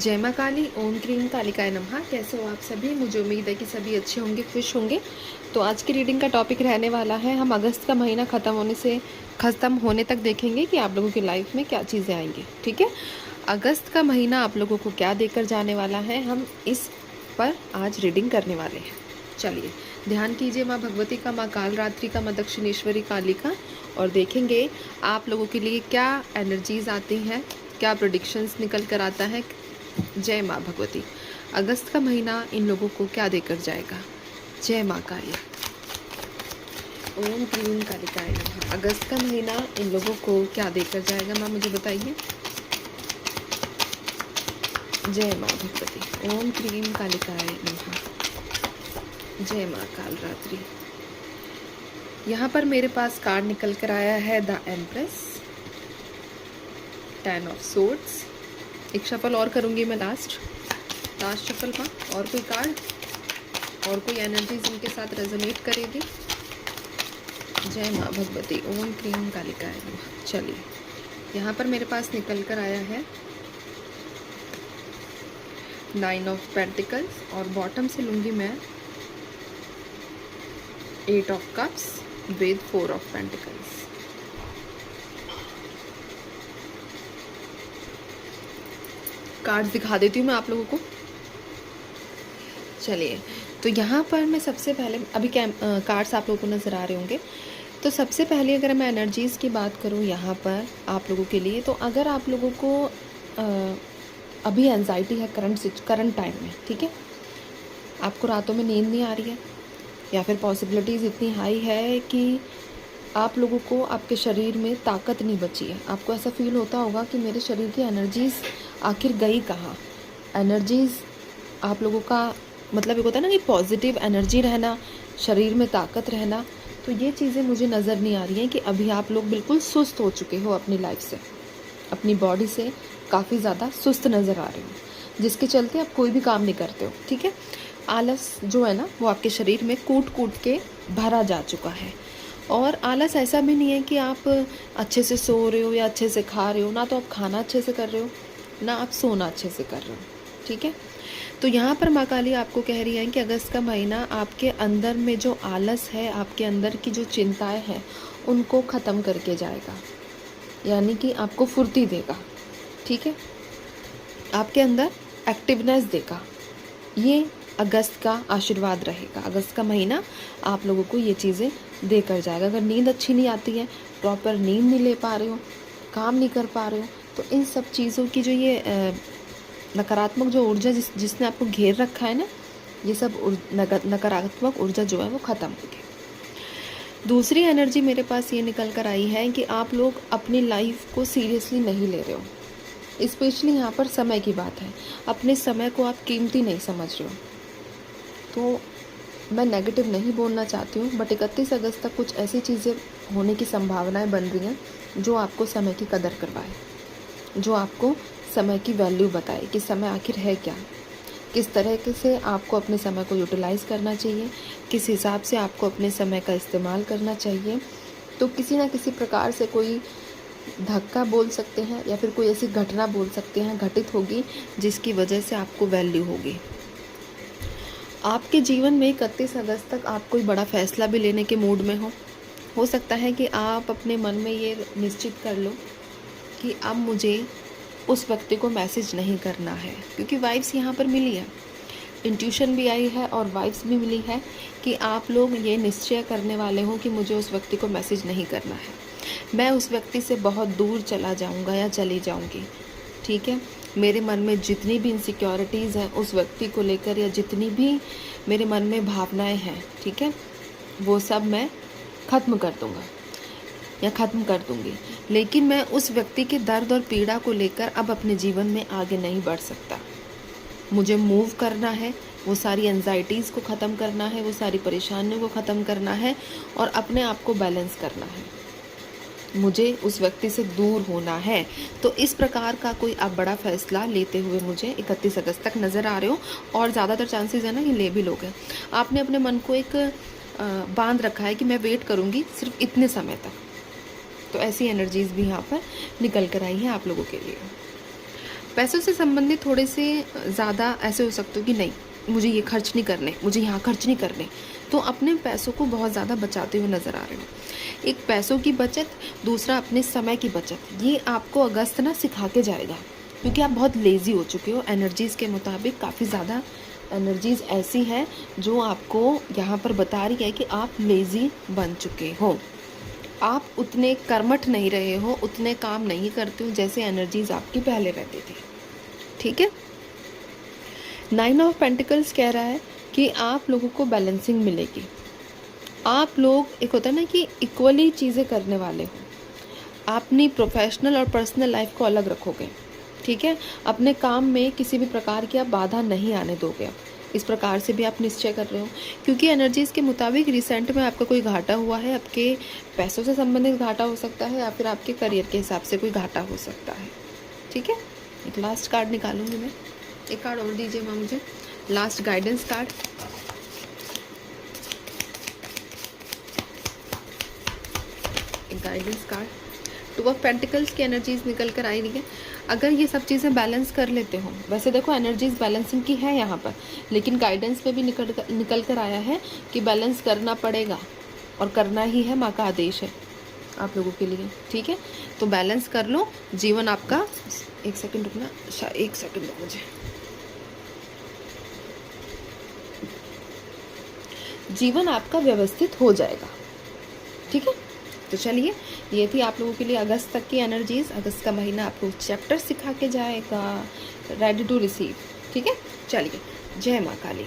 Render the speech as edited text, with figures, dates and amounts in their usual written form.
जय माँ काली। ओम क्रीम कालिकाय नमः। कैसे हो आप सभी? मुझे उम्मीद है कि सभी अच्छे होंगे, खुश होंगे। तो आज की रीडिंग का टॉपिक रहने वाला है, हम अगस्त का महीना ख़त्म होने तक देखेंगे कि आप लोगों की लाइफ में क्या चीज़ें आएंगी। ठीक है, अगस्त का महीना आप लोगों को क्या देकर जाने वाला है, हम इस पर आज रीडिंग करने वाले हैं। चलिए ध्यान कीजिए, माँ भगवती का, माँ काल रात्रि का, माँ दक्षिणेश्वरी काली का, और देखेंगे आप लोगों के लिए क्या एनर्जीज आती हैं, क्या प्रोडिक्शंस निकल कर आता है। जय माँ भगवती। अगस्त का महीना इन लोगों को क्या देकर जाएगा। जय माँ काली। ओम क्रीम कालिकाय नमः। अगस्त का महीना इन लोगों को क्या देकर जाएगा, माँ मुझे बताइए। जय माँ भगवती। ओम क्रीम कालिकाय नमः। जय माँ काल रात्रि। यहाँ पर मेरे पास कार्ड निकल कर आया है द एम्प्रेस, 10 ऑफ सोर्ड्स। एक शफल और करूँगी मैं, लास्ट शफल का। और कोई कार्ड और कोई एनर्जीज इनके साथ रेजोनेट करेगी। जय माँ भगवती। ओम क्रीम कालिकाय नमः। चलिए यहाँ पर मेरे पास निकल कर आया है 9 ऑफ पेंटिकल्स, और बॉटम से लूँगी मैं 8 of cups with 4 of pentacles. Cards दिखा देती हूँ मैं आप लोगों को। चलिए, तो यहाँ पर मैं सबसे पहले अभी कार्ड्स आप लोगों को नज़र आ रहे होंगे। तो सबसे पहले अगर मैं एनर्जीज़ की बात करूँ यहाँ पर आप लोगों के लिए, तो अगर आप लोगों को अभी एंजाइटी है करंट टाइम में, ठीक है, आपको रातों में नींद नहीं आ रही है, या फिर पॉसिबिलिटीज़ इतनी हाई है कि आप लोगों को आपके शरीर में ताकत नहीं बची है। आपको ऐसा फील होता होगा कि मेरे शरीर की एनर्जीज़ आखिर गई कहाँ। एनर्जीज़ आप लोगों का मतलब एक होता है ना कि पॉजिटिव एनर्जी रहना, शरीर में ताकत रहना, तो ये चीज़ें मुझे नज़र नहीं आ रही हैं कि अभी आप लोग बिल्कुल सुस्त हो चुके हो अपनी लाइफ से, अपनी बॉडी से काफ़ी ज़्यादा सुस्त नज़र आ रहे हो, जिसके चलते आप कोई भी काम नहीं करते हो। ठीक है, आलस जो है ना वो आपके शरीर में कूट कूट के भरा जा चुका है। और आलस ऐसा भी नहीं है कि आप अच्छे से सो रहे हो या अच्छे से खा रहे हो, ना तो आप खाना अच्छे से कर रहे हो, ना आप सोना अच्छे से कर रहे हो। ठीक है, तो यहाँ पर माँ काली आपको कह रही है कि अगस्त का महीना आपके अंदर में जो आलस है, आपके अंदर की जो चिंताएं हैं, उनको ख़त्म करके जाएगा, यानी कि आपको फुर्ती देगा। ठीक है, आपके अंदर एक्टिवनेस देगा। ये अगस्त का आशीर्वाद रहेगा। अगस्त का महीना आप लोगों को ये चीज़ें देकर जाएगा। अगर नींद अच्छी नहीं आती है, प्रॉपर नींद नहीं ले पा रहे हो, काम नहीं कर पा रहे हो, तो इन सब चीज़ों की जो ये नकारात्मक जो ऊर्जा जिसने आपको घेर रखा है ना, ये सब नकारात्मक ऊर्जा जो है वो ख़त्म होगी। दूसरी एनर्जी मेरे पास ये निकल कर आई है कि आप लोग अपनी लाइफ को सीरियसली नहीं ले रहे हो। स्पेशली यहाँ पर समय की बात है, अपने समय को आप कीमती नहीं समझ रहे हो। तो मैं नेगेटिव नहीं बोलना चाहती हूँ, बट 31 अगस्त तक कुछ ऐसी चीज़ें होने की संभावनाएं बन रही हैं जो आपको समय की कदर करवाए, जो आपको समय की वैल्यू बताए कि समय आखिर है क्या, किस तरह से आपको अपने समय को यूटिलाइज़ करना चाहिए, किस हिसाब से आपको अपने समय का इस्तेमाल करना चाहिए। तो किसी ना किसी प्रकार से कोई धक्का बोल सकते हैं, या फिर कोई ऐसी घटना बोल सकते हैं घटित होगी जिसकी वजह से आपको वैल्यू होगी। आपके जीवन में 31 अगस्त तक आप कोई बड़ा फैसला भी लेने के मूड में हो सकता है कि आप अपने मन में ये निश्चित कर लो कि अब मुझे उस व्यक्ति को मैसेज नहीं करना है, क्योंकि वाइब्स यहाँ पर मिली है, इंट्यूशन भी आई है और वाइब्स भी मिली है कि आप लोग ये निश्चय करने वाले हो कि मुझे उस व्यक्ति को मैसेज नहीं करना है, मैं उस व्यक्ति से बहुत दूर चला जाऊँगा या चली जाऊँगी। ठीक है, मेरे मन में जितनी भी इनसिक्योरिटीज़ हैं उस व्यक्ति को लेकर, या जितनी भी मेरे मन में भावनाएं हैं, ठीक है, वो सब मैं ख़त्म कर दूँगा या ख़त्म कर दूँगी। लेकिन मैं उस व्यक्ति के दर्द और पीड़ा को लेकर अब अपने जीवन में आगे नहीं बढ़ सकता। मुझे मूव करना है, वो सारी एंजाइटीज़ को ख़त्म करना है, वो सारी परेशानियों को ख़त्म करना है, और अपने आप को बैलेंस करना है। मुझे उस व्यक्ति से दूर होना है। तो इस प्रकार का कोई आप बड़ा फैसला लेते हुए मुझे 31 अगस्त तक नज़र आ रहे हो, और ज़्यादातर चांसेस है ना कि ले भी लोगे। आपने अपने मन को एक बांध रखा है कि मैं वेट करूँगी सिर्फ इतने समय तक। तो ऐसी एनर्जीज़ भी यहाँ पर निकल कर आई हैं आप लोगों के लिए। पैसों से संबंधित थोड़े से ज़्यादा ऐसे हो सकते हो कि नहीं, मुझे ये खर्च नहीं करने, मुझे यहाँ खर्च नहीं करने, तो अपने पैसों को बहुत ज़्यादा बचाते हुए नज़र आ रहे हो। एक पैसों की बचत, दूसरा अपने समय की बचत, ये आपको अगस्त ना सिखा के जाएगा, क्योंकि आप बहुत लेज़ी हो चुके हो। एनर्जीज़ के मुताबिक काफ़ी ज़्यादा एनर्जीज़ ऐसी हैं जो आपको यहाँ पर बता रही है कि आप लेज़ी बन चुके हो, आप उतने कर्मठ नहीं रहे हो, उतने काम नहीं करते हो जैसे एनर्जीज़ आपकी पहले रहती थी। ठीक है। 9 ऑफ पेंटिकल्स कह रहा है कि आप लोगों को बैलेंसिंग मिलेगी। आप लोग, एक होता है ना कि इक्वली चीज़ें करने वाले हो, अपनी प्रोफेशनल और पर्सनल लाइफ को अलग रखोगे। ठीक है। अपने काम में किसी भी प्रकार की आप बाधा नहीं आने दोगे। इस प्रकार से भी आप निश्चय कर रहे हो, क्योंकि एनर्जीज़ के मुताबिक रिसेंट में आपका कोई घाटा हुआ है। आपके पैसों से संबंधित घाटा हो सकता है, या फिर आपके करियर के हिसाब से कोई घाटा हो सकता है। ठीक है। एक लास्ट कार्ड निकालूंगी मैं, एक कार्ड और दीजिए माँ मुझे, लास्ट गाइडेंस कार्ड। एक गाइडेंस कार्ड, 2 ऑफ पेंटिकल्स की एनर्जीज निकल कर आई रही है। अगर ये सब चीज़ें बैलेंस कर लेते हो, वैसे देखो एनर्जीज बैलेंसिंग की है यहाँ पर, लेकिन गाइडेंस पे भी निकल कर आया है कि बैलेंस करना पड़ेगा और करना ही है, माँ का आदेश है आप लोगों के लिए। ठीक है। तो बैलेंस कर लो, जीवन आपका, एक सेकंड रुकना, एक सेकंड दो मुझे, जीवन आपका व्यवस्थित हो जाएगा। ठीक है। तो चलिए, ये थी आप लोगों के लिए अगस्त तक की एनर्जीज। अगस्त का महीना आपको चैप्टर सिखा के जाएगा, रेडी टू रिसीव। ठीक है। चलिए, जय माँ काली।